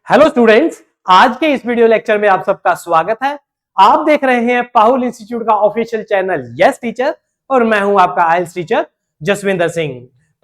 Hello students, आज के इस वीडियो लेक्चर में आप सबका स्वागत है। आप देख रहे हैं पाहुल इंस्टीट्यूट का ऑफिशियल चैनल यस टीचर और मैं हूं आपका आइल्स टीचर जसविंदर सिंह।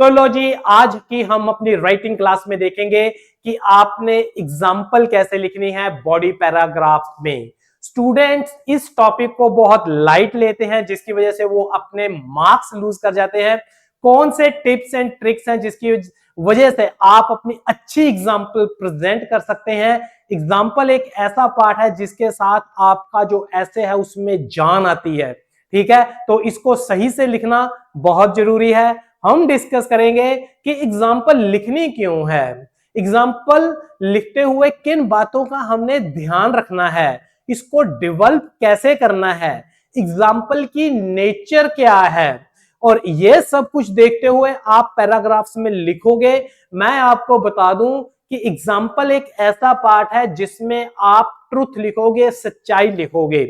तो लो जी, आज की हम अपनी राइटिंग क्लास में देखेंगे कि आपने एग्जाम्पल कैसे लिखनी है बॉडी पैराग्राफ में। स्टूडेंट्स इस टॉपिक को बहुत लाइट लेते हैं, जिसकी वजह से वो अपने मार्क्स लूज कर जाते हैं। कौन से टिप्स एंड ट्रिक्स हैं जिसकी वजह से आप अपनी अच्छी एग्जाम्पल प्रेजेंट कर सकते हैं। एग्जाम्पल एक ऐसा पार्ट है जिसके साथ आपका जो ऐसे है उसमें जान आती है। ठीक है, तो इसको सही से लिखना बहुत जरूरी है। हम डिस्कस करेंगे कि एग्जाम्पल लिखनी क्यों है, एग्जाम्पल लिखते हुए किन बातों का हमने ध्यान रखना है, इसको डेवलप कैसे करना है, एग्जाम्पल की नेचर क्या है, और ये सब कुछ देखते हुए आप पैराग्राफ्स में लिखोगे। मैं आपको बता दूं कि एग्जाम्पल एक ऐसा पार्ट है जिसमें आप ट्रुथ लिखोगे, सच्चाई लिखोगे।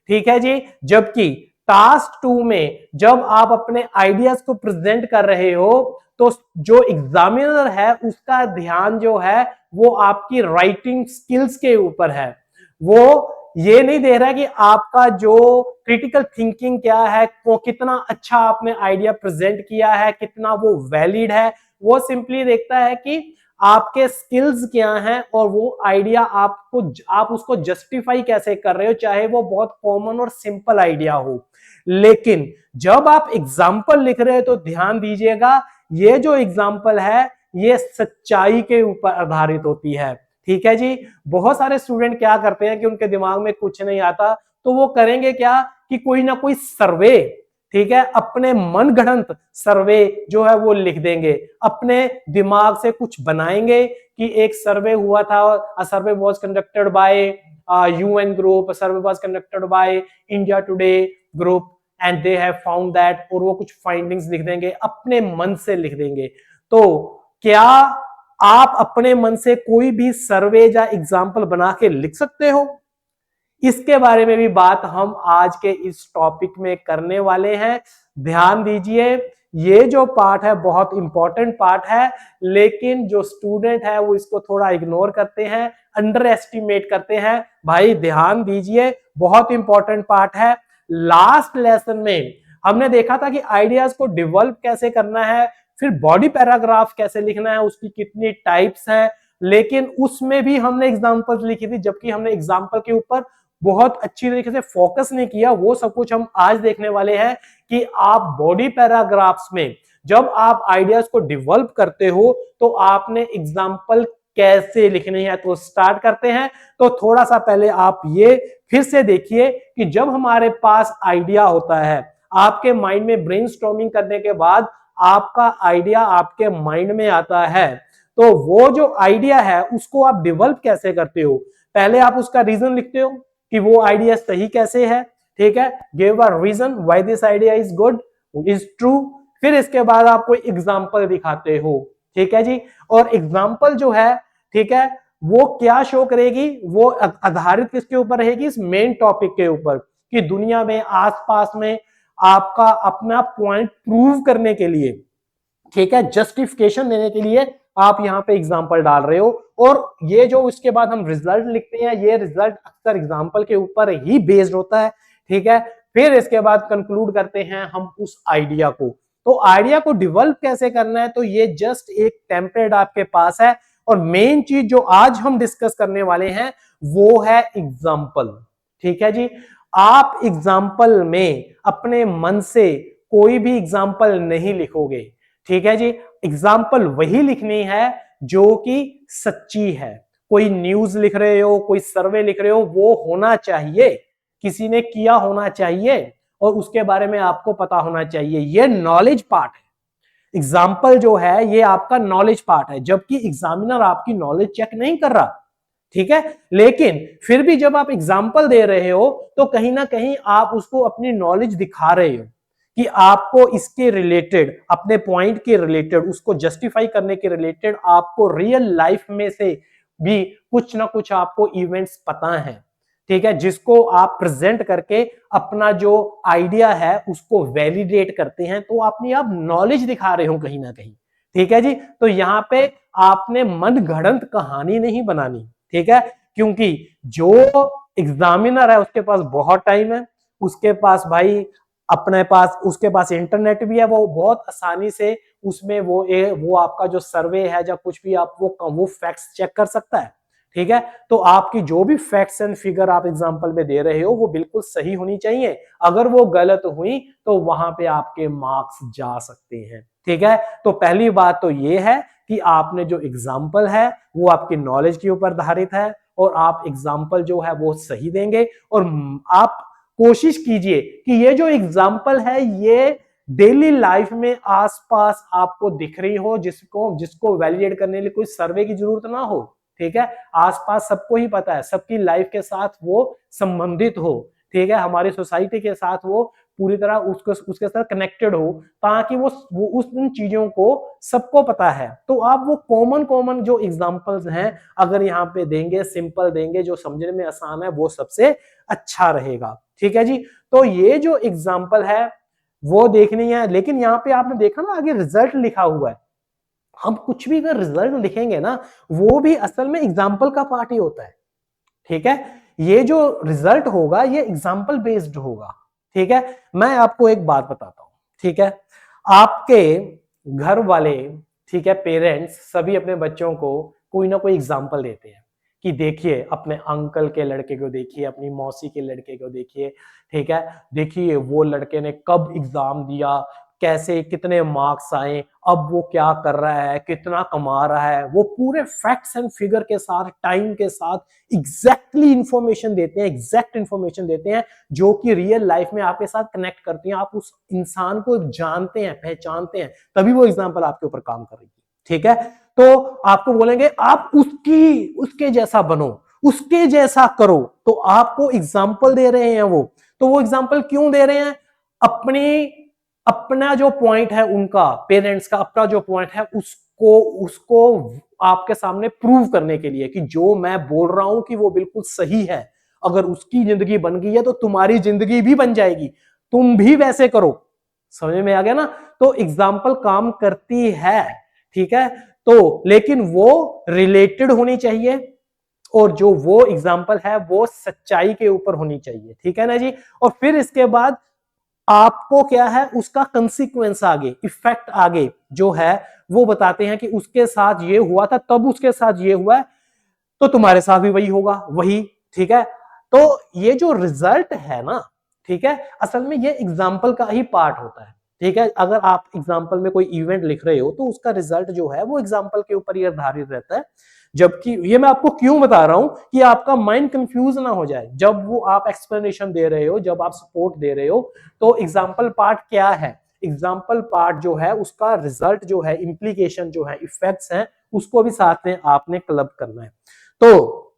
ठीक है जी। जबकि टास्क 2 में जब आप अपने आइडियाज को प्रेजेंट कर रहे हो तो जो एग्जामिनर है उसका ध्यान जो है वो आपकी राइटिंग स्किल्स के ऊपर है। वो ये नहीं दे रहा है कि आपका जो क्रिटिकल थिंकिंग क्या है, वो कितना अच्छा आपने आइडिया प्रेजेंट किया है, कितना वो वैलिड है। वो सिंपली देखता है कि आपके स्किल्स क्या हैं और वो आइडिया आप उसको जस्टिफाई कैसे कर रहे हो, चाहे वो बहुत कॉमन और सिंपल आइडिया हो। लेकिन जब आप एग्जाम्पल लिख रहे हो तो ध्यान दीजिएगा, ये जो एग्जाम्पल है ये सच्चाई के ऊपर आधारित होती है। ठीक है जी। बहुत सारे स्टूडेंट क्या करते हैं कि उनके दिमाग में कुछ नहीं आता तो वो करेंगे क्या कि कोई ना कोई सर्वे, ठीक है, अपने मनगढ़ंत सर्वे जो है वो लिख देंगे, अपने दिमाग से कुछ बनाएंगे कि एक सर्वे हुआ था, a survey was conducted by UN group, survey was conducted by India Today group and they have found that, और वो कुछ फाइंडिंग्स लिख देंगे, अपने मन से लिख देंगे। तो क्या आप अपने मन से कोई भी सर्वे या एग्जाम्पल बना के लिख सकते हो? इसके बारे में भी बात हम आज के इस टॉपिक में करने वाले हैं। ध्यान दीजिए, ये जो पार्ट है बहुत इंपॉर्टेंट पार्ट है, लेकिन जो स्टूडेंट है वो इसको थोड़ा इग्नोर करते हैं, अंडर एस्टिमेट करते हैं। भाई ध्यान दीजिए, बहुत इंपॉर्टेंट पार्ट है। लास्ट लेसन में हमने देखा था कि आइडियाज को डेवलप कैसे करना है, फिर बॉडी पैराग्राफ कैसे लिखना है, उसकी कितनी टाइप्स हैं, लेकिन उसमें भी हमने एग्जांपल्स लिखी थी, जबकि हमने एग्जांपल के ऊपर बहुत अच्छी तरीके से फोकस नहीं किया। वो सब कुछ हम आज देखने वाले हैं कि आप बॉडी पैराग्राफ्स में जब आप आइडियाज को डेवलप करते हो तो आपने एग्जांपल कैसे लिखने हैं। तो स्टार्ट करते हैं। तो थोड़ा सा पहले आप ये फिर से देखिए कि जब हमारे पास आइडिया होता है, आपके माइंड में ब्रेनस्टॉर्मिंग करने के बाद आपका आइडिया आपके माइंड में आता है, तो वो जो आइडिया है उसको आप डेवलप कैसे करते हो? पहले आप उसका रीजन लिखते हो कि वो आइडिया सही कैसे है। ठीक है, give a reason why this idea is good, is true. फिर इसके बाद आप कोई एग्जांपल दिखाते हो। ठीक है जी। और एग्जांपल जो है, ठीक है, वो क्या शो करेगी, वो आधारित किसके ऊपर रहेगी? इस मेन टॉपिक के ऊपर कि दुनिया में आसपास में आपका अपना पॉइंट प्रूव करने के लिए, ठीक है, जस्टिफिकेशन देने के लिए आप यहाँ पे एग्जांपल डाल रहे हो। और ये जो इसके बाद हम रिजल्ट लिखते हैं, ये रिजल्ट अक्सर एग्जांपल के ऊपर ही बेस्ड होता है। ठीक है, फिर इसके बाद कंक्लूड करते हैं हम उस आइडिया को। तो आइडिया को डेवलप कैसे करना है, तो ये जस्ट एक टेम्पलेट आपके पास है। और मेन चीज जो आज हम डिस्कस करने वाले हैं वो है एग्जाम्पल। ठीक है जी। आप एग्जाम्पल में अपने मन से कोई भी एग्जाम्पल नहीं लिखोगे। ठीक है जी। एग्जाम्पल वही लिखनी है जो कि सच्ची है। कोई न्यूज लिख रहे हो, कोई सर्वे लिख रहे हो, वो होना चाहिए, किसी ने किया होना चाहिए और उसके बारे में आपको पता होना चाहिए। ये नॉलेज पार्ट है। एग्जाम्पल जो है ये आपका नॉलेज पार्ट है, जबकि एग्जामिनर आपकी नॉलेज चेक नहीं कर रहा। ठीक है, लेकिन फिर भी जब आप एग्जाम्पल दे रहे हो तो कहीं ना कहीं आप उसको अपनी नॉलेज दिखा रहे हो कि आपको इसके रिलेटेड, अपने पॉइंट के रिलेटेड, उसको जस्टिफाई करने के रिलेटेड आपको रियल लाइफ में से भी कुछ ना कुछ आपको इवेंट्स पता है। ठीक है, जिसको आप प्रेजेंट करके अपना जो आइडिया है उसको वैलिडेट करते हैं, तो अपनी आप नॉलेज दिखा रहे हो कहीं ना कहीं। ठीक है जी। तो यहाँ पे आपने मनगढ़ंत कहानी नहीं बनानी। ठीक है, क्योंकि जो एग्जामिनर है उसके पास बहुत टाइम है, उसके पास भाई अपने पास उसके पास इंटरनेट भी है, वो बहुत आसानी से उसमें वो आपका जो सर्वे है या कुछ भी आप वो फैक्ट्स चेक कर सकता है। ठीक है, तो आपकी जो भी फैक्ट्स एंड फिगर आप एग्जांपल में दे रहे हो वो बिल्कुल सही होनी चाहिए। अगर वो गलत हुई तो वहां पे आपके मार्क्स जा सकते हैं। ठीक है, तो पहली बात तो ये है कि आपने जो एग्जाम्पल है वो आपकी नॉलेज के ऊपर आधारित है और आप एग्जाम्पल जो है वो सही देंगे। और आप कोशिश कीजिए कि ये जो एग्जाम्पल है ये डेली लाइफ में आसपास आपको दिख रही हो, जिसको जिसको वैलिडेट करने के लिए कोई सर्वे की जरूरत ना हो। ठीक है, आसपास सबको ही पता है, सबकी लाइफ के साथ वो संबंधित हो। ठीक है, हमारी सोसाइटी के साथ वो पूरी तरह उसके साथ कनेक्टेड हो, ताकि वो उन चीजों को सबको पता है। तो आप वो कॉमन जो एग्जांपल्स हैं अगर यहाँ पे देंगे, सिंपल देंगे, जो समझने में आसान है, वो सबसे अच्छा रहेगा। ठीक है जी, तो ये जो एग्जांपल है वो देखनी है। लेकिन यहाँ पे आपने देखा ना आगे रिजल्ट लिखा हुआ है, हम कुछ भी अगर रिजल्ट लिखेंगे ना वो भी असल में एग्जाम्पल का पार्ट ही होता है। ठीक है, ये जो रिजल्ट होगा ये एग्जाम्पल बेस्ड होगा। ठीक है, मैं आपको एक बात बताता हूं। ठीक है, आपके घर वाले, ठीक है, पेरेंट्स सभी अपने बच्चों को कोई ना कोई एग्जाम्पल देते हैं कि देखिए अपने अंकल के लड़के को देखिए, अपनी मौसी के लड़के को देखिए। ठीक है, देखिए वो लड़के ने कब एग्जाम दिया, कैसे कितने मार्क्स आए, अब वो क्या कर रहा है, कितना कमा रहा है, वो पूरे फैक्ट्स एंड फिगर के साथ, टाइम के साथ एग्जैक्टली इंफॉर्मेशन देते हैं, एग्जैक्ट इंफॉर्मेशन देते हैं जो कि रियल लाइफ में आपके साथ कनेक्ट करती हैं। आप उस इंसान को जानते हैं, पहचानते हैं, तभी वो एग्जाम्पल आपके ऊपर काम करेगी। ठीक है, तो आपको बोलेंगे आप उसके जैसा बनो, उसके जैसा करो, तो आपको एग्जाम्पल दे रहे हैं वो। तो वो एग्जाम्पल क्यों दे रहे हैं? अपना जो पॉइंट है, उनका पेरेंट्स का अपना जो पॉइंट है उसको आपके सामने प्रूव करने के लिए कि जो मैं बोल रहा हूं कि वो बिल्कुल सही है। अगर उसकी जिंदगी बन गई है तो तुम्हारी जिंदगी भी बन जाएगी, तुम भी वैसे करो। समझ में आ गया ना? तो एग्जाम्पल काम करती है। ठीक है, तो लेकिन वो रिलेटेड होनी चाहिए और जो वो एग्जाम्पल है वो सच्चाई के ऊपर होनी चाहिए। ठीक है ना जी? और फिर इसके बाद आपको क्या है, उसका कंसिक्वेंस आगे, इफेक्ट आगे जो है वो बताते हैं कि उसके साथ ये हुआ था, तब उसके साथ ये हुआ है, तो तुम्हारे साथ भी वही होगा, वही। ठीक है, तो ये जो रिजल्ट है ना, ठीक है, असल में ये एग्जाम्पल का ही पार्ट होता है। ठीक है, अगर आप एग्जाम्पल में कोई इवेंट लिख रहे हो तो उसका रिजल्ट जो है वो एग्जाम्पल के ऊपर ही आधारित रहता है। जबकि ये मैं आपको क्यों बता रहा हूं कि आपका माइंड कंफ्यूज ना हो जाए जब वो आप एक्सप्लेनेशन दे रहे हो, जब आप सपोर्ट दे रहे हो। तो एग्जाम्पल पार्ट क्या है? एग्जाम्पल पार्ट जो है उसका रिजल्ट जो है, इंप्लीकेशन जो है, इफेक्ट्स हैं, उसको भी साथ में आपने क्लब करना है। तो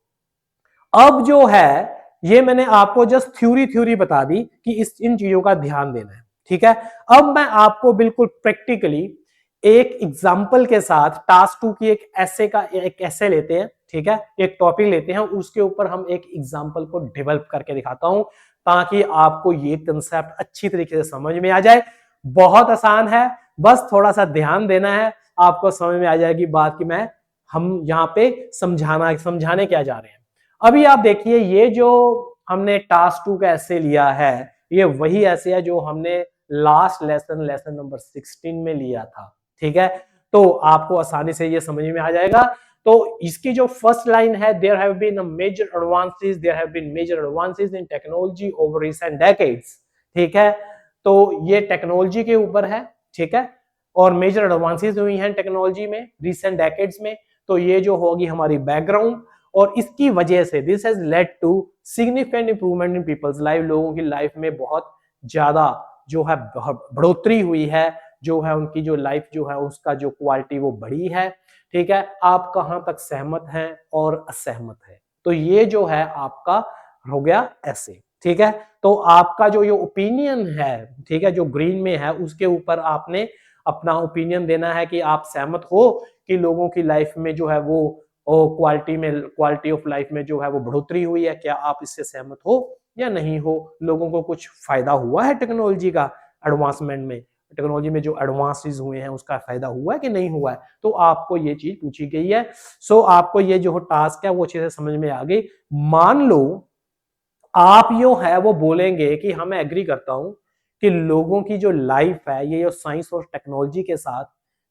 अब जो है ये मैंने आपको जस्ट थ्योरी बता दी कि इन चीजों का ध्यान देना है। ठीक है, अब मैं आपको बिल्कुल प्रैक्टिकली एक एग्जाम्पल के साथ टास्क 2 की एक ऐसे लेते हैं। ठीक है, एक टॉपिक लेते हैं, उसके ऊपर हम एक एग्जाम्पल को डेवलप करके दिखाता हूं ताकि आपको ये कंसेप्ट अच्छी तरीके से समझ में आ जाए। बहुत आसान है, बस थोड़ा सा ध्यान देना है, आपको समझ में आ जाएगी बात कि हम यहाँ पे समझाने क्या जा रहे हैं। अभी आप देखिए, ये जो हमने टास्क 2 का ऐसे लिया है, ये वही ऐसे है जो हमने लास्ट लेसन नंबर 16 में लिया था। ठीक है, तो आपको आसानी से ये समझ में आ जाएगा। तो इसकी जो फर्स्ट लाइन है, there have been major advances in technology over recent decades. ठीक है, तो ये टेक्नोलॉजी के ऊपर है। ठीक है, और मेजर एडवांसेस हुई हैं टेक्नोलॉजी में रिसेंट डेकेड्स में। तो ये जो होगी हमारी बैकग्राउंड, और इसकी वजह से this has led to significant improvement in people's life, लोगों की लाइफ में बहुत ज्यादा जो है बढ़ोतरी हुई है, जो है उनकी जो लाइफ जो है उसका जो क्वालिटी वो बढ़ी है। ठीक है, आप कहां तक सहमत हैं और असहमत है? तो ये जो है आपका हो गया ऐसे। ठीक है, तो आपका जो ये ओपिनियन है, ठीक है, जो ग्रीन में है उसके ऊपर आपने अपना ओपिनियन देना है कि आप सहमत हो कि लोगों की लाइफ में जो है वो क्वालिटी ऑफ लाइफ में जो है वो बढ़ोतरी हुई है। क्या आप इससे सहमत हो या नहीं हो? लोगों को कुछ फायदा हुआ है टेक्नोलॉजी का एडवांसमेंट में? टेक्नोलॉजी में जो एडवांसेस हुए हैं उसका फायदा हुआ है कि नहीं हुआ है, तो आपको ये चीज पूछी गई है। सो आपको ये जो टास्क है वो अच्छे से समझ में आ गई। मान लो आप जो है वो बोलेंगे कि हाँ मैं एग्री करता हूं कि लोगों की जो लाइफ है ये जो साइंस और टेक्नोलॉजी के साथ,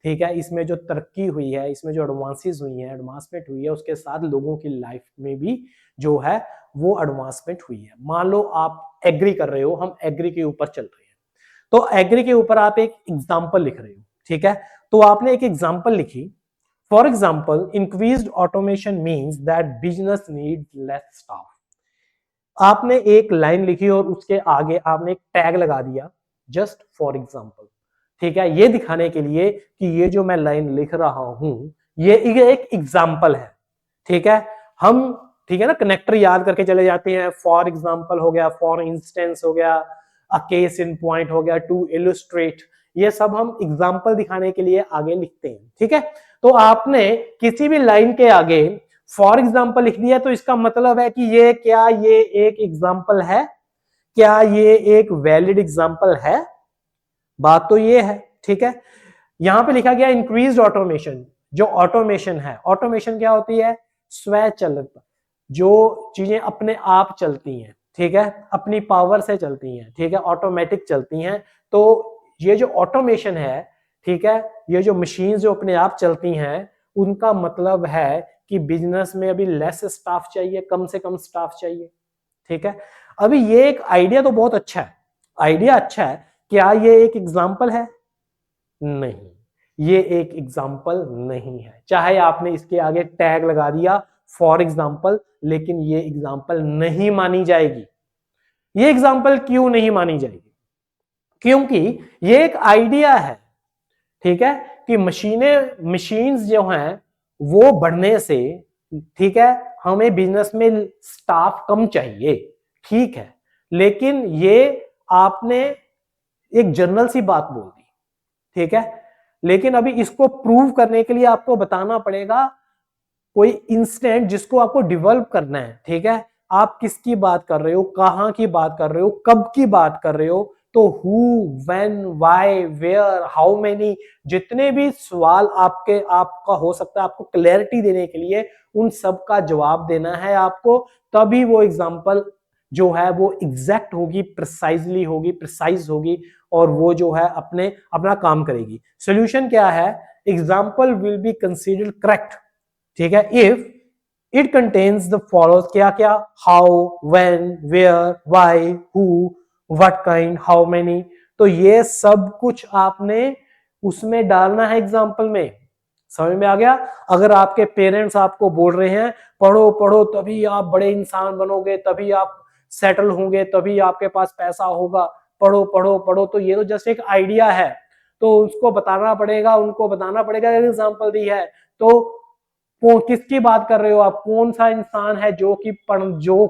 ठीक है, इसमें जो तरक्की हुई है, इसमें जो एडवांसेस हुई है, एडवांसमेंट हुई है, उसके साथ लोगों की लाइफ में भी जो है वो एडवांसमेंट हुई है। मान लो आप एग्री कर रहे हो, हम एग्री के ऊपर चल रहे हैं, तो एग्री के ऊपर आप एक एग्जाम्पल लिख रहे हो, ठीक है। तो आपने एक एग्जाम्पल लिखी, for example increased automation means that business need less staff. आपने एक लाइन लिखी और उसके आगे आपने एक टैग लगा दिया, जस्ट फॉर एग्जाम्पल, ठीक है, ये दिखाने के लिए कि ये जो मैं लाइन लिख रहा हूं ये एक एग्जाम्पल है, ठीक है। हम, ठीक है ना, कनेक्टर याद करके चले जाते हैं, फॉर एग्जाम्पल हो गया, फॉर इंस्टेंस हो गया, अ केस इन पॉइंट हो गया, टू इलस्ट्रेट, ये सब हम एग्जाम्पल दिखाने के लिए आगे लिखते हैं, ठीक है। तो आपने किसी भी लाइन के आगे फॉर एग्जाम्पल लिख दिया तो इसका मतलब है कि ये क्या ये एक एग्जाम्पल है, क्या ये एक वैलिड एग्जाम्पल है? बात तो ये है, ठीक है। यहां पे लिखा गया इंक्रीज्ड ऑटोमेशन। जो ऑटोमेशन है, ऑटोमेशन क्या होती है? स्वचालित, जो चीजें अपने आप चलती हैं, ठीक है, अपनी पावर से चलती हैं, ठीक है, ऑटोमेटिक चलती हैं। तो ये जो ऑटोमेशन है, ठीक है, ये जो मशीन जो अपने आप चलती हैं, उनका मतलब है कि बिजनेस में अभी लेस स्टाफ चाहिए, कम से कम स्टाफ चाहिए, ठीक है। अभी ये एक आइडिया तो बहुत अच्छा है, आइडिया अच्छा है, क्या ये एक एग्जाम्पल है? नहीं, ये एक एग्जाम्पल नहीं है, चाहे आपने इसके आगे टैग लगा दिया फॉर एग्जाम्पल, लेकिन ये एग्जाम्पल नहीं मानी जाएगी। ये एग्जाम्पल क्यों नहीं मानी जाएगी? क्योंकि ये एक आइडिया है, ठीक है, कि मशीन्स जो हैं वो बढ़ने से, ठीक है, हमें बिजनेस में स्टाफ कम चाहिए, ठीक है, लेकिन ये आपने एक जनरल सी बात बोल दी, ठीक है। लेकिन अभी इसको प्रूव करने के लिए आपको बताना पड़ेगा कोई इंस्टेंट जिसको आपको डेवलप करना है, ठीक है। आप किसकी बात कर रहे हो, कहां की बात कर रहे हो, कब की बात कर रहे हो? तो who, when, why, where, how many, जितने भी सवाल आपका हो सकता है, आपको क्लैरिटी देने के लिए उन सब का जवाब देना है आपको, तभी वो एग्जांपल जो है वो एग्जैक्ट होगी, प्रिसाइजली होगी, प्रिसाइज होगी, और वो जो है अपना काम करेगी। सोल्यूशन क्या है? Example will be considered correct, ठीक है, if it contains the follows, क्या क्या? How, when, where, why, who, what kind, how many. तो ये सब कुछ आपने उसमें डालना है एग्जाम्पल में। समझ में आ गया? अगर आपके पेरेंट्स आपको बोल रहे हैं पढ़ो पढ़ो तभी आप बड़े इंसान बनोगे, तभी आप सेटल होंगे, तभी आपके पास पैसा होगा, पढ़ो पढ़ो पढ़ो, तो ये तो जस्ट एक आइडिया है, तो उसको बताना पड़ेगा, उनको बताना पड़ेगा, एग्जाम्पल दी है तो किसकी बात कर रहे हो आप? कौन सा इंसान है जो कि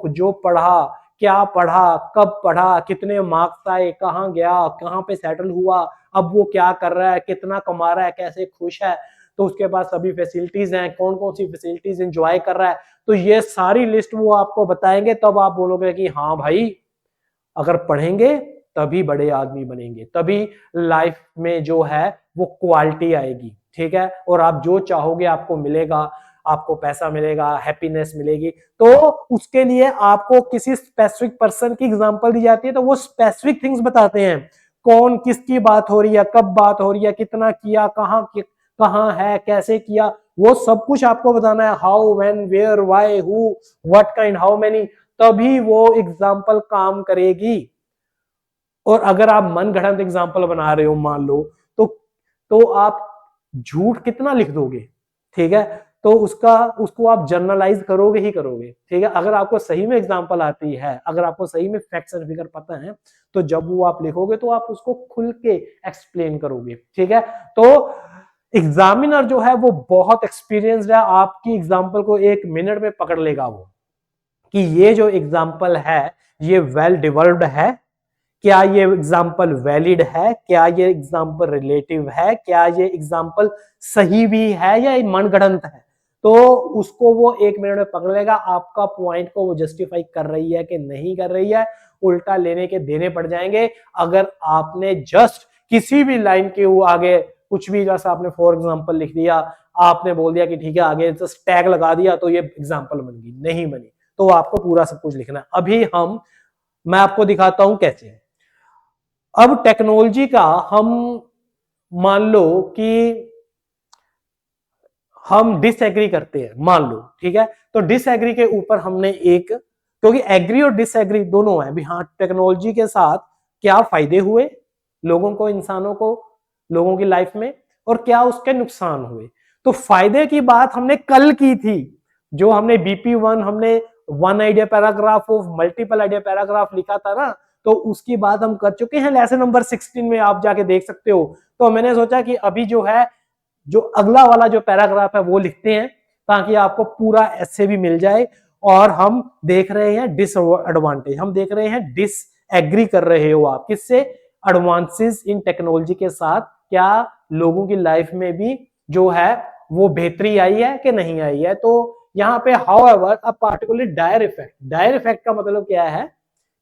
जो पढ़ा, क्या पढ़ा, कब पढ़ा, कितने मार्क्स आए, कहाँ गया, कहाँ पे सेटल हुआ, अब वो क्या कर रहा है, कितना कमा रहा है, कैसे खुश है, तो उसके पास सभी फैसिलिटीज हैं, कौन कौन सी फैसिलिटीज एंजॉय कर रहा है, तो ये सारी लिस्ट वो आपको बताएंगे, तब आप बोलोगे कि हाँ भाई, अगर पढ़ेंगे तभी बड़े आदमी बनेंगे, तभी लाइफ में जो है वो क्वालिटी आएगी, ठीक है, और आप जो चाहोगे आपको मिलेगा, आपको पैसा मिलेगा, हैप्पीनेस मिलेगी। तो उसके लिए आपको किसी स्पेसिफिक पर्सन की एग्जांपल दी जाती है, तो वो स्पेसिफिक थिंग्स बताते हैं, कौन किसकी बात हो रही है, कब बात हो रही है, कितना किया, कहाँ है, कैसे किया, वो सब कुछ आपको बताना है, how, when, where, why, who, what kind, how many, तभी वो एग्जांपल काम करेगी। और अगर आप मन गढ़ंत एग्जाम्पल बना रहे हो मान लो, तो आप झूठ कितना लिख दोगे, ठीक है, तो उसको आप जर्नलाइज करोगे ही करोगे, ठीक है। अगर आपको सही में एग्जाम्पल आती है, अगर आपको सही में फैक्ट्स एंड फिगर पता है, तो जब वो आप लिखोगे तो आप उसको खुल के एक्सप्लेन करोगे, ठीक है। तो एग्जामिनर जो है वो बहुत एक्सपीरियंस्ड है, आपकी एग्जाम्पल को 1 मिनट में पकड़ लेगा वो, कि ये जो एग्जाम्पल है ये वेल डेवलप्ड है, क्या ये एग्जाम्पल वैलिड है, क्या ये एग्जाम्पल रिलेटिव है, क्या ये एग्जाम्पल सही भी है या मनगढ़ंत है, तो उसको वो 1 मिनट में पकड़ लेगा। आपका पॉइंट को वो जस्टिफाई कर रही है कि नहीं कर रही है, उल्टा लेने के देने पड़ जाएंगे अगर आपने जस्ट किसी भी लाइन के वो आगे कुछ भी, जैसा आपने फॉर एग्जांपल लिख दिया, आपने बोल दिया कि ठीक है आगे जस्ट टैग लगा दिया तो ये एग्जांपल बन गई, नहीं बनी। तो आपको पूरा सब कुछ लिखना है। अभी मैं आपको दिखाता हूं कैसे। अब टेक्नोलॉजी का हम मान लो कि हम डिसएग्री करते हैं, मान लो, ठीक है। तो डिसएग्री के ऊपर हमने एक, क्योंकि एग्री और डिसएग्री दोनों है भी, हाँ टेक्नोलॉजी के साथ क्या फायदे हुए लोगों को, इंसानों को, लोगों की लाइफ में, और क्या उसके नुकसान हुए। तो फायदे की बात हमने कल की थी, जो हमने BP1, हमने one idea paragraph of multiple idea paragraph लिखा था ना, तो उसकी बात हम कर चुके हैं लेसन नंबर 16 में, आप जाके देख सकते हो। तो मैंने सोचा कि अभी जो है, जो अगला वाला जो पैराग्राफ है वो लिखते हैं, ताकि आपको पूरा ऐसे भी मिल जाए। और हम देख रहे हैं डिसएडवांटेज, हम देख रहे हैं डिसएग्री कर रहे हो आप किससे, एडवांसेस इन टेक्नोलॉजी के साथ, क्या लोगों की लाइफ में भी जो है वो बेहतरी आई है कि नहीं आई है। तो यहाँ पे however a particular dire effect, dire effect का मतलब क्या है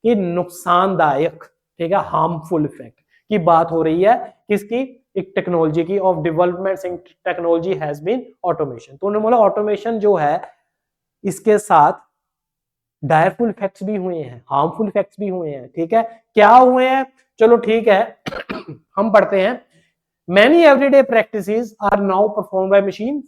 कि नुकसानदायक, ठीक है, हार्मफुल इफेक्ट की बात हो रही है, किसकी, एक टेक्नोलॉजी की, of development in technology has been automation. तो उन्होंने बोला ऑटोमेशन जो है इसके साथ डायरफुल इफेक्ट्स भी हुए हैं, हार्मफुल इफेक्ट्स भी हुए हैं, ठीक है। क्या हुए हैं, चलो ठीक है हम पढ़ते हैं। Many everyday practices are now perform by machine,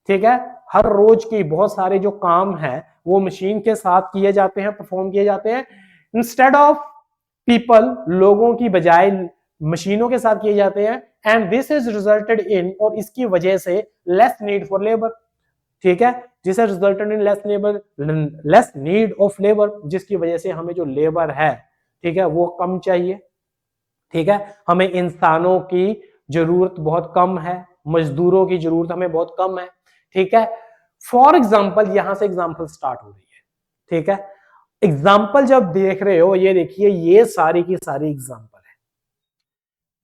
ठीक है। हर रोज की बहुत सारे जो काम है वो मशीन के साथ किए जाते हैं, परफॉर्म किए जाते हैं। इंस्टेड ऑफ पीपल, लोगों की बजाय मशीनों के साथ किए जाते हैं। And this is resulted in, और इसकी वजह से लेस नीड फॉर लेबर, ठीक है, this is resulted in less need of labour, जिसकी वजह से हमें जो लेबर है, ठीक है, वो कम चाहिए, ठीक है। हमें इंसानों की जरूरत बहुत कम है, मजदूरों की जरूरत हमें बहुत कम है, ठीक है। फॉर एग्जाम्पल, यहां से एग्जाम्पल स्टार्ट हो रही है, ठीक है। एग्जाम्पल जब देख रहे हो, ये देखिए, ये सारी की सारी एग्जाम्पल है,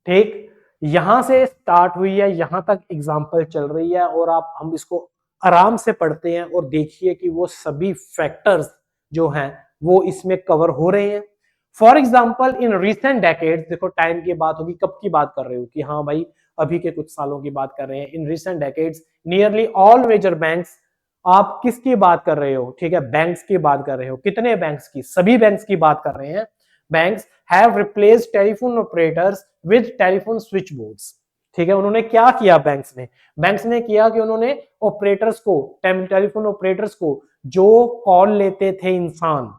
ठीक, यहां से स्टार्ट हुई है, यहां तक एग्जाम्पल चल रही है, और हम इसको आराम से पढ़ते हैं और देखिए कि वो सभी फैक्टर्स जो हैं वो इसमें कवर हो रहे हैं। For example in recent decades, देखो टाइम की बात होगी, कब की बात कर रहे हो कि हाँ भाई अभी के कुछ सालों की बात कर रहे हैं। In recent decades nearly all major banks, आप किसकी बात कर रहे हो, ठीक है, बैंक्स की बात कर रहे हो। कितने बैंक्स की, सभी बैंक्स की बात कर रहे हैं। Banks have replaced telephone operators with telephone switch boards, ठीक है। उन्होंने क्या किया, बैंक्स ने किया कि उन्होंने ऑपरेटर्स को, टेलीफोन ऑपरेटर्स को, जो कॉल लेते थे इंसान,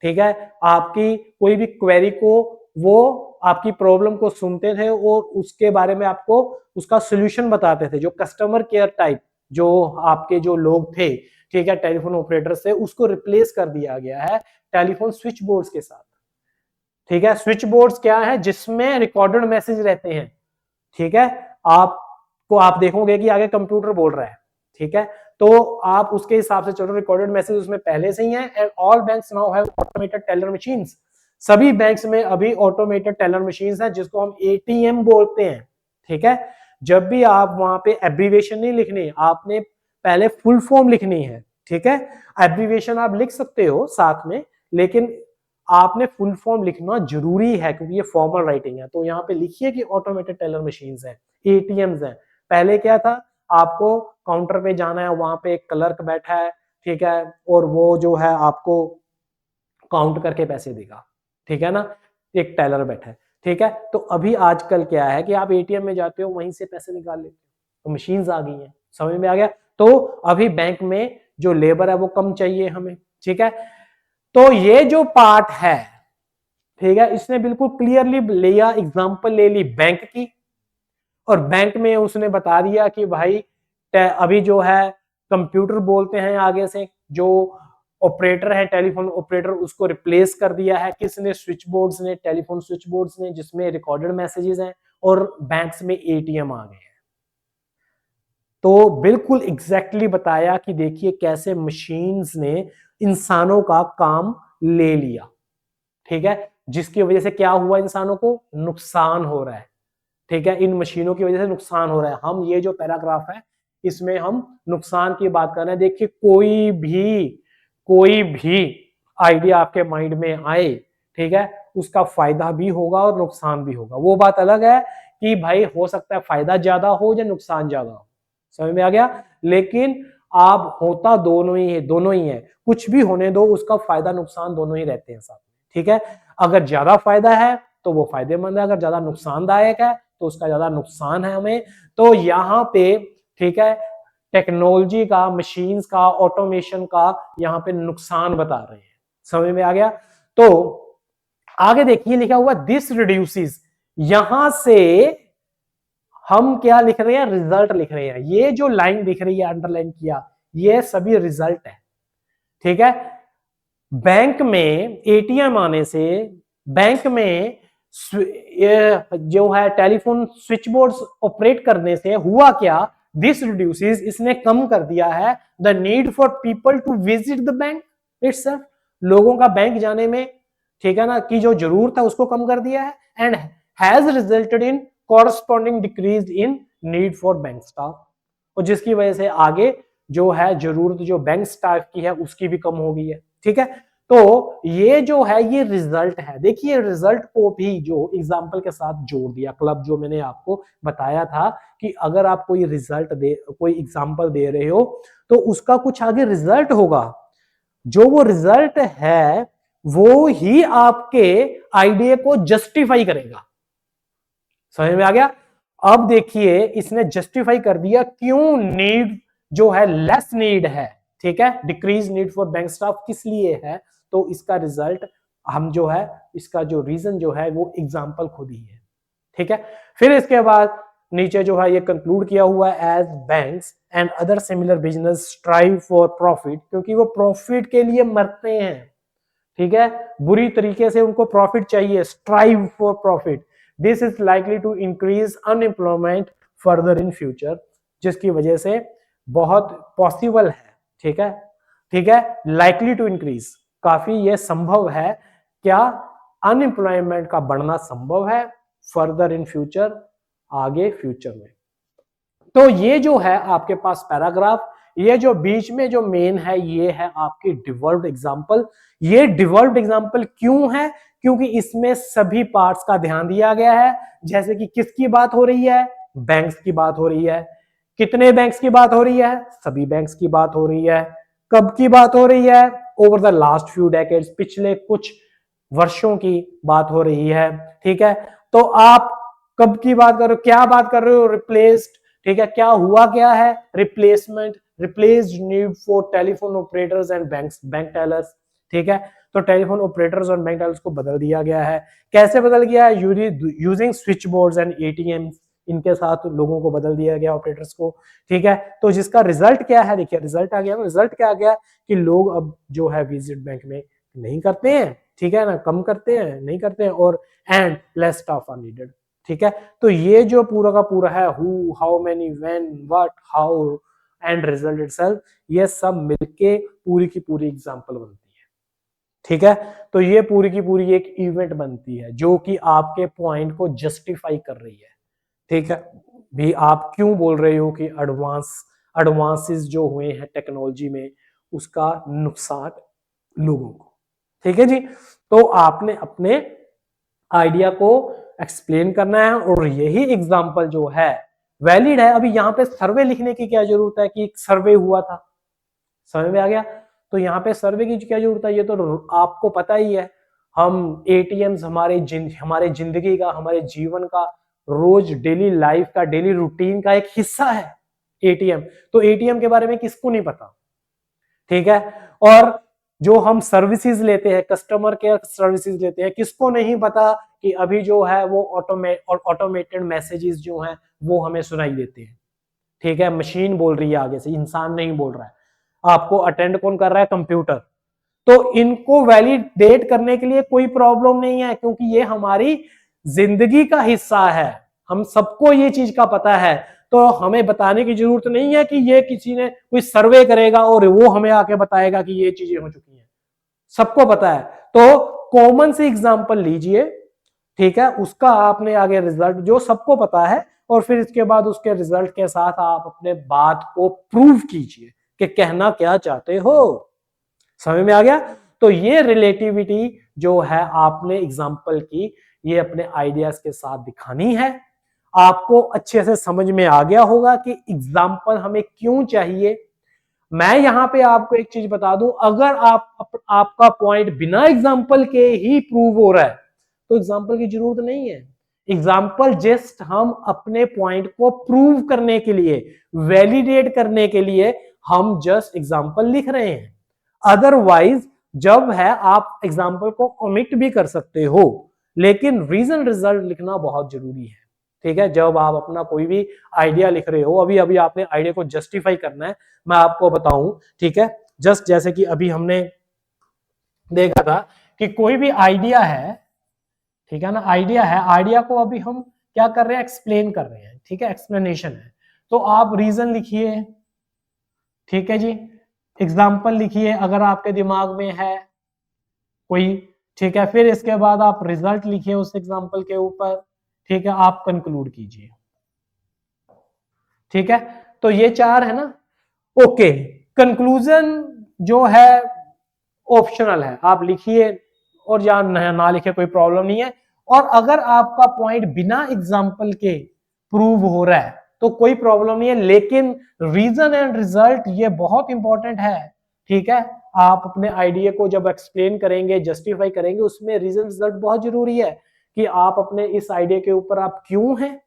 ठीक है, आपकी कोई भी क्वेरी को, वो आपकी प्रॉब्लम को सुनते थे और उसके बारे में आपको उसका सोल्यूशन बताते थे। जो कस्टमर केयर टाइप जो आपके जो लोग थे, ठीक है, टेलीफोन ऑपरेटर से, उसको रिप्लेस कर दिया गया है टेलीफोन स्विच बोर्ड्स के साथ, ठीक है। स्विच बोर्ड्स क्या है, जिसमें रिकॉर्डेड मैसेज रहते हैं, ठीक है। आप देखोगे कि आगे कंप्यूटर बोल रहा है, ठीक है, तो आप उसके हिसाब से चलो, रिकॉर्डेड मैसेज उसमें पहले से ही है। And all banks now have automated teller machines, सभी बैंक्स में अभी ऑटोमेटेड टेलर मशीन्स हैं, जिसको हम ATM बोलते हैं, ठीक है। जब भी आप वहां पे एब्रीविएशन नहीं लिखनी, आपने पहले फुल फॉर्म लिखनी है, ठीक है। एब्रीविएशन आप लिख सकते हो साथ में, लेकिन आपने फुल फॉर्म लिखना जरूरी है, क्योंकि ये फॉर्मल राइटिंग है। तो यहाँ पे लिखिए कि ऑटोमेटेड टेलर मशीन्स हैं, ATMs हैं। पहले क्या था, आपको काउंटर पे जाना है, वहां पे एक क्लर्क बैठा है, ठीक है, और वो जो है आपको काउंट करके पैसे देगा, ठीक है ना, एक टेलर बैठा है, ठीक है। तो अभी आजकल क्या है कि आप ATM में जाते हो, वहीं से पैसे निकाल लेते हो, तो मशीन्स आ गई हैं, समझ में आ गया। तो अभी बैंक में जो लेबर है वो कम चाहिए हमें, ठीक है। तो ये जो पार्ट है, ठीक है, इसने बिल्कुल क्लियरली लिया, एग्जांपल ले ली बैंक की, और बैंक में उसने बता दिया कि भाई अभी जो है कंप्यूटर बोलते हैं आगे से, जो ऑपरेटर है टेलीफोन ऑपरेटर, उसको रिप्लेस कर दिया है किसने, स्विच बोर्ड्स ने, टेलीफोन स्विच बोर्ड्स ने, जिसमें रिकॉर्डेड मैसेजेस हैं, और बैंक्स में ATM आ गए हैं। तो बिल्कुल एग्जैक्टली बताया कि देखिए कैसे मशीन्स ने इंसानों का काम ले लिया, ठीक है, जिसकी वजह से क्या हुआ, इंसानों को नुकसान हो रहा है, ठीक है, इन मशीनों की वजह से नुकसान हो रहा है। हम ये जो पैराग्राफ है इसमें हम नुकसान की बात कर रहे हैं। देखिए कोई भी आइडिया आपके माइंड में आए, ठीक है, उसका फायदा भी होगा और नुकसान भी होगा। वो बात अलग है कि भाई हो सकता है फायदा ज्यादा हो या नुकसान ज्यादा हो, समझ में आ गया। लेकिन आप होता दोनों ही है, कुछ भी होने दो, उसका फायदा नुकसान दोनों ही रहते हैं साथ में, ठीक है। अगर ज्यादा फायदा है तो वो फायदेमंद है, अगर ज्यादा नुकसानदायक है तो उसका ज्यादा नुकसान है हमें। तो यहाँ पे, ठीक है, टेक्नोलॉजी का, मशीन्स का, ऑटोमेशन का यहाँ पे नुकसान बता रहे हैं, समझ में आ गया। तो आगे देखिए लिखा हुआ दिस रिड्यूसेस, यहां से हम क्या लिख रहे हैं, रिजल्ट लिख रहे हैं। ये जो लाइन दिख रही है अंडरलाइन किया, ये सभी रिजल्ट है, ठीक है। बैंक में एटीएम आने से, बैंक में जो है टेलीफोन स्विच बोर्ड ऑपरेट करने से हुआ क्या, दिस रिड्यूसेस, इसने कम कर दिया है the need for people to visit the bank itself, लोगों का बैंक जाने में, ठीक है ना, की जो जरूरत है उसको कम कर दिया है। And has resulted in corresponding decrease in need for bank staff, और जिसकी वजह से आगे जो है जरूरत जो बैंक स्टाफ की है उसकी भी कम हो गई है, ठीक है। तो ये जो है ये रिजल्ट है। देखिए रिजल्ट को भी जो एग्जांपल के साथ जोड़ दिया, क्लब जो मैंने आपको बताया था कि अगर आप कोई रिजल्ट दे, कोई एग्जांपल दे रहे हो तो उसका कुछ आगे रिजल्ट होगा, जो वो रिजल्ट है वो ही आपके आइडिया को जस्टिफाई करेगा, समझ में आ गया। अब देखिए इसने जस्टिफाई कर दिया क्यों नीड जो है लेस नीड है, ठीक है, decrease need for bank staff किस लिए है, तो इसका रिजल्ट हम जो है, इसका जो रीजन जो है वो एग्जांपल खुद ही है, ठीक है। फिर इसके बाद नीचे जो है ये कंक्लूड किया हुआ है, as banks and other similar business strive for profit, क्योंकि वो प्रॉफिट के लिए मरते हैं, ठीक है, बुरी तरीके से उनको प्रॉफिट चाहिए, strive for profit, this is likely to increase unemployment further in future, जिसकी वजह से बहुत पॉसिबल है, ठीक है, ठीक है, लाइकली टू इंक्रीज, काफी ये संभव है, क्या, अनएम्प्लॉयमेंट का बढ़ना संभव है फर्दर इन फ्यूचर, आगे फ्यूचर में। तो ये जो है आपके पास पैराग्राफ, ये जो बीच में जो मेन है ये है आपकी डिवॉल्व्ड एग्जांपल। ये डिवॉल्व्ड एग्जांपल क्यों है, क्योंकि इसमें सभी पार्ट्स का ध्यान दिया गया है, जैसे कि किसकी बात हो रही है, बैंक्स की बात हो रही है, कितने बैंक्स की बात हो रही है, सभी बैंक्स की बात हो रही है, कब की बात हो रही है, over the last few decades, पिछले कुछ वर्षों की बात हो रही है, ठीक है। तो आप कब की बात कर रहे हो, क्या बात कर रहे हो, रिप्लेस्ड, ठीक है, क्या हुआ क्या है, replacement, replaced need for telephone operators and banks, bank tellers, ठीक है। तो टेलीफोन ऑपरेटर्स और बैंक टेलर्स को बदल दिया गया है, कैसे बदल गया है, using switch boards and ATM, इनके साथ लोगों को बदल दिया गया, ऑपरेटर्स को, ठीक है। तो जिसका रिजल्ट क्या है, देखिए रिजल्ट आ गया, रिजल्ट क्या आ गया कि लोग अब जो है विजिट बैंक में नहीं करते हैं, ठीक है ना, कम करते हैं, नहीं करते हैं, और and less staff are needed, ठीक है। तो ये जो पूरा का पूरा है, who, how many, when, what, how and result itself, ये सब मिलके पूरी की पूरी एग्जांपल बनती है, ठीक है। तो ये पूरी की पूरी एक इवेंट बनती है जो कि आपके पॉइंट को जस्टिफाई कर रही है, ठीक है। भी आप क्यों बोल रहे हो कि एडवांसेस जो हुए हैं टेक्नोलॉजी में उसका नुकसान लोगों को, ठीक है जी। तो आपने अपने आइडिया को एक्सप्लेन करना है और यही एग्जांपल जो है वैलिड है। अभी यहाँ पे सर्वे लिखने की क्या जरूरत है कि एक सर्वे हुआ था, समझ में आ गया। तो यहाँ पे सर्वे की क्या जरूरत है, ये तो आपको पता ही है। हम एटीएम्स हमारे जिंदगी का, हमारे जीवन का, रोज डेली लाइफ का, डेली रूटीन का एक हिस्सा है एटीएम। तो एटीएम के बारे में किसको नहीं पता, ठीक है। और जो हम सर्विसेज लेते हैं, कस्टमर केयर सर्विसेज लेते हैं, किसको नहीं पता कि अभी जो है वो ऑटोमेटेड मैसेजेस जो हैं वो हमें सुनाई देते हैं, ठीक है। मशीन बोल रही है आगे से, इंसान नहीं बोल रहा है। आपको अटेंड कौन कर रहा है, कंप्यूटर। तो इनको वैलिडेट करने के लिए कोई प्रॉब्लम नहीं है, क्योंकि ये हमारी जिंदगी का हिस्सा है, हम सबको ये चीज का पता है। तो हमें बताने की जरूरत नहीं है कि ये किसी ने कोई सर्वे करेगा और वो हमें आके बताएगा कि ये चीजें हो चुकी हैं, सबको पता है। तो कॉमन से एग्जांपल लीजिए, ठीक है, उसका आपने आगे रिजल्ट जो सबको पता है, और फिर इसके बाद उसके रिजल्ट के साथ आप अपने बात को प्रूव कीजिए कि कहना क्या चाहते हो, समझ में आ गया। तो ये रिलेटिविटी जो है आपने एग्जाम्पल की ये अपने आइडियाज के साथ दिखानी है। आपको अच्छे से समझ में आ गया होगा कि एग्जाम्पल हमें क्यों चाहिए। मैं यहां पे आपको एक चीज बता दूं, अगर आपका पॉइंट बिना एग्जाम्पल के ही प्रूव हो रहा है तो एग्जाम्पल की जरूरत नहीं है। एग्जाम्पल जस्ट हम अपने पॉइंट को प्रूव करने के लिए, वैलिडेट करने के लिए हम जस्ट एग्जाम्पल लिख रहे हैं। अदरवाइज जब है आप एग्जाम्पल को ओमिट भी कर सकते हो, लेकिन रीजन रिजल्ट लिखना बहुत जरूरी है। ठीक है, जब आप अपना कोई भी आइडिया लिख रहे हो, अभी अभी आपने आइडिया को जस्टिफाई करना है, मैं आपको बताऊं। ठीक है, जस्ट जैसे कि अभी हमने देखा था कि कोई भी आइडिया है, ठीक है ना, आइडिया है, आइडिया को अभी हम क्या कर रहे हैं, एक्सप्लेन कर रहे हैं। ठीक है, एक्सप्लेनेशन है, तो आप रीजन लिखिए। ठीक है जी, एग्जाम्पल लिखिए अगर आपके दिमाग में है कोई। ठीक है, फिर इसके बाद आप रिजल्ट लिखिए उस एग्जाम्पल के ऊपर। ठीक है, आप कंक्लूड कीजिए। ठीक है, तो ये 4 है ना। ओके, कंक्लूजन जो है ऑप्शनल है, आप लिखिए और या ना लिखे कोई प्रॉब्लम नहीं है। और अगर आपका पॉइंट बिना एग्जाम्पल के प्रूव हो रहा है तो कोई प्रॉब्लम नहीं है, लेकिन रीजन एंड रिजल्ट ये बहुत इंपॉर्टेंट है। ठीक है, आप अपने आइडिया को जब एक्सप्लेन करेंगे, जस्टिफाई करेंगे, उसमें रीजन रिजल्ट बहुत जरूरी है कि आप अपने इस आइडिया के ऊपर आप क्यों हैं,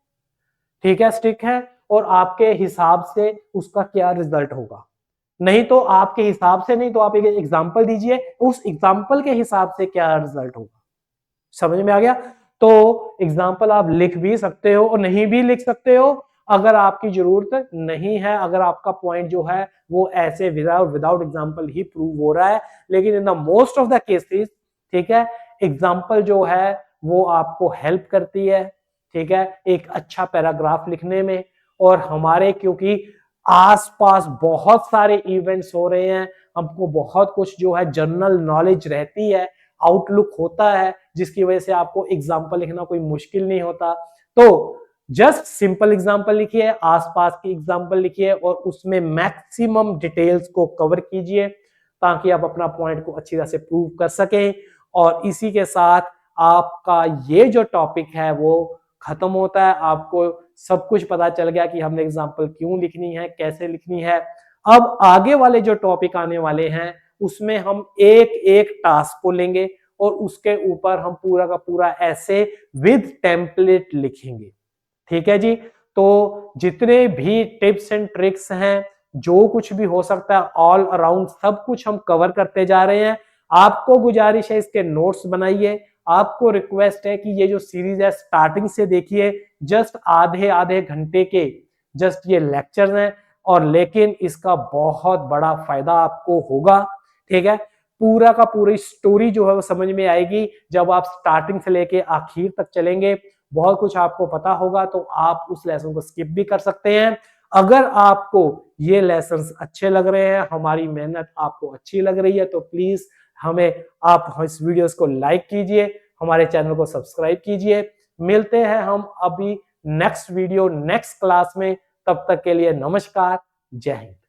ठीक है, स्टिक है, और आपके हिसाब से उसका क्या रिजल्ट होगा। नहीं तो आपके हिसाब से नहीं, तो आप एक एग्जाम्पल दीजिए, उस एग्जाम्पल के हिसाब से क्या रिजल्ट होगा। समझ में आ गया। तो एग्जाम्पल आप लिख भी सकते हो और नहीं भी लिख सकते हो, अगर आपकी जरूरत नहीं है, अगर आपका पॉइंट जो है वो ऐसे विदाउट एग्जाम्पल ही प्रूव हो रहा है। लेकिन in the most of the cases, ठीक है, एग्जाम्पल जो है वो आपको हेल्प करती है। ठीक है, एक अच्छा पैराग्राफ लिखने में। और हमारे क्योंकि आसपास बहुत सारे इवेंट्स हो रहे हैं, हमको बहुत कुछ जो है जनरल नॉलेज रहती है, आउटलुक होता है, जिसकी वजह से आपको एग्जाम्पल लिखना कोई मुश्किल नहीं होता। तो जस्ट सिंपल एग्जाम्पल लिखिए, आसपास की एग्जाम्पल लिखिए और उसमें मैक्सिमम डिटेल्स को कवर कीजिए ताकि आप अपना पॉइंट को अच्छी तरह से प्रूव कर सकें। और इसी के साथ आपका ये जो टॉपिक है वो खत्म होता है। आपको सब कुछ पता चल गया कि हमने एग्जाम्पल क्यों लिखनी है, कैसे लिखनी है। अब आगे वाले जो टॉपिक आने वाले हैं उसमें हम एक एक टास्क को लेंगे और उसके ऊपर हम पूरा का पूरा ऐसे विद टेम्पलेट लिखेंगे। ठीक है जी, तो जितने भी टिप्स एंड ट्रिक्स हैं, जो कुछ भी हो सकता है, ऑल अराउंड सब कुछ हम कवर करते जा रहे हैं। आपको गुजारिश है इसके नोट्स बनाइए। आपको रिक्वेस्ट है कि ये जो सीरीज है स्टार्टिंग से देखिए, जस्ट आधे आधे घंटे के जस्ट ये लेक्चर्स हैं, और लेकिन इसका बहुत बड़ा फायदा आपको होगा। ठीक है, पूरा का पूरी स्टोरी जो है वो समझ में आएगी जब आप स्टार्टिंग से लेके आखिर तक चलेंगे। बहुत कुछ आपको पता होगा, तो आप उस लेसन को स्किप भी कर सकते हैं। अगर आपको ये लेसन्स अच्छे लग रहे हैं, हमारी मेहनत आपको अच्छी लग रही है, तो प्लीज हमें आप इस वीडियोस को लाइक कीजिए, हमारे चैनल को सब्सक्राइब कीजिए। मिलते हैं हम अभी नेक्स्ट वीडियो नेक्स्ट क्लास में, तब तक के लिए नमस्कार, जय हिंद।